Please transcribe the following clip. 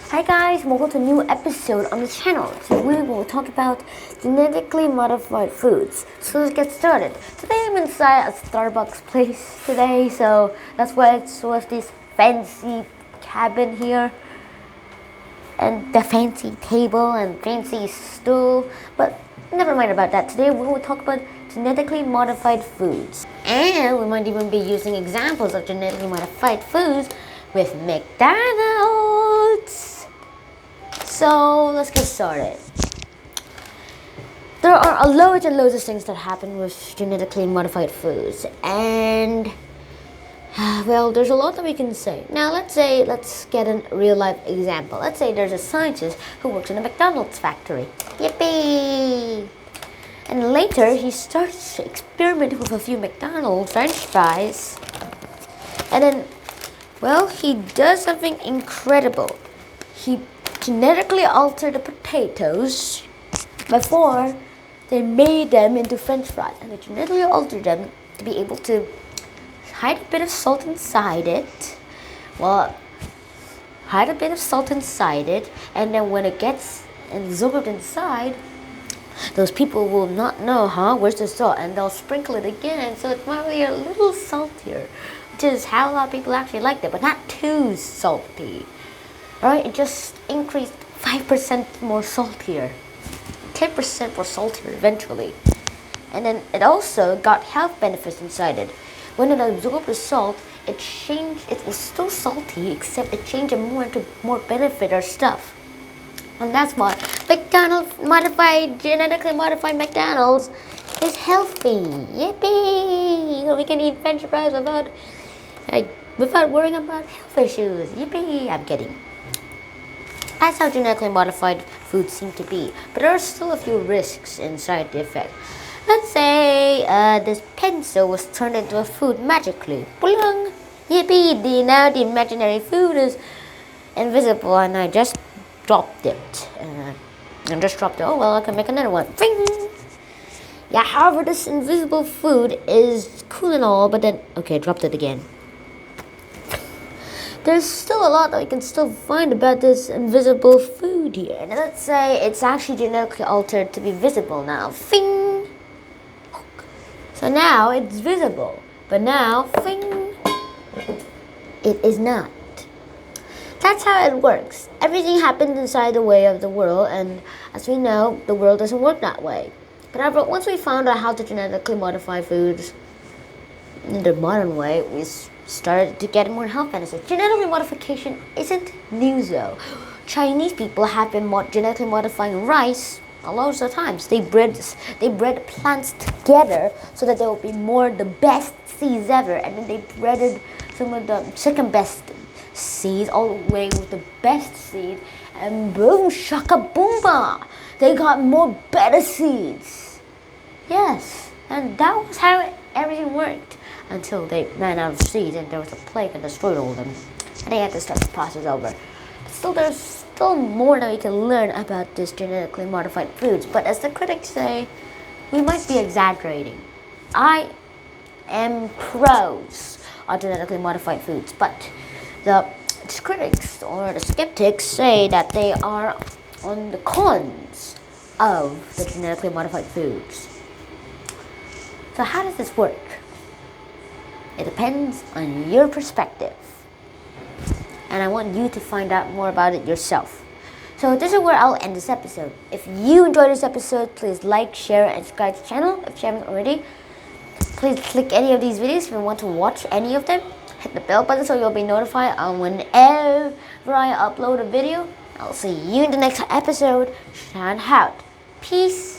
Hi guys, welcome to a new episode on the channel. Today we will talk about genetically modified foods. So let's get started. Today I'm inside a Starbucks place today, so that's why it's with this fancy cabin here. And the fancy table and fancy stool. But never mind about that. Today we will talk about genetically modified foods. And we might even be using examples of genetically modified foods with McDonald's. So let's get started. There are loads and loads of things that happen with genetically modified foods, and well, there's a lot that we can say. Now let's get a real life example. Let's say there's a scientist who works in a McDonald's factory. Yippee! And later he starts experimenting with a few McDonald's French fries, and then, well, he does something incredible. He genetically altered the potatoes before they made them into French fries, and they genetically altered them to be able to hide a bit of salt inside it. Well, hide a bit of salt inside it, and then when it gets absorbed inside, those people will not know, where's the salt, and they'll sprinkle it again, so it might be a little saltier, which is how a lot of people actually liked it, but not too salty. Alright, it just increased 5% more saltier, 10% more saltier eventually. And then it also got health benefits inside it. When it absorbed the salt, it was still salty, except it changed it more into more benefit or stuff. And that's why genetically modified McDonald's is healthy. Yippee! So we can eat French fries without worrying about health issues. Yippee! I'm kidding. That's how genetically modified foods seem to be. But there are still a few risks inside the effect. Let's say this pencil was turned into a food magically. Bling! Yippee! Now the imaginary food is invisible, and I just dropped it. Oh well, I can make another one. Bing! Yeah, however, this invisible food is cool and all, but then, okay, I dropped it again. There's still a lot that we can still find about this invisible food here. And let's say it's actually genetically altered to be visible now. Fing! So now it's visible. But now, fing! It is not. That's how it works. Everything happens inside the way of the world, and as we know, the world doesn't work that way. But however, once we found out how to genetically modify foods in the modern way, we started to get more health benefits. Genetic modification isn't new though. Chinese people have been genetically modifying rice a lot of times. They bred plants together so that there will be the best seeds ever, and then they bred some of the second best seeds all the way with the best seed, and boom shaka boomba, they got more better seeds. Yes, and that was how everything worked. Until they ran out of seeds and there was a plague and destroyed all of them. And they had to start the process over. But still, there's still more that we can learn about this genetically modified foods. But as the critics say, we might be exaggerating. I am pros on genetically modified foods, but the critics or the skeptics say that they are on the cons of the genetically modified foods. So how does this work? It depends on your perspective, and I want you to find out more about it yourself. So this is where I'll end this episode. If you enjoyed this episode, please like, share, and subscribe to the channel if you haven't already. Please click any of these videos if you want to watch any of them. Hit the bell button so you'll be notified on whenever I upload a video. I'll see you in the next episode. Shine out. Peace.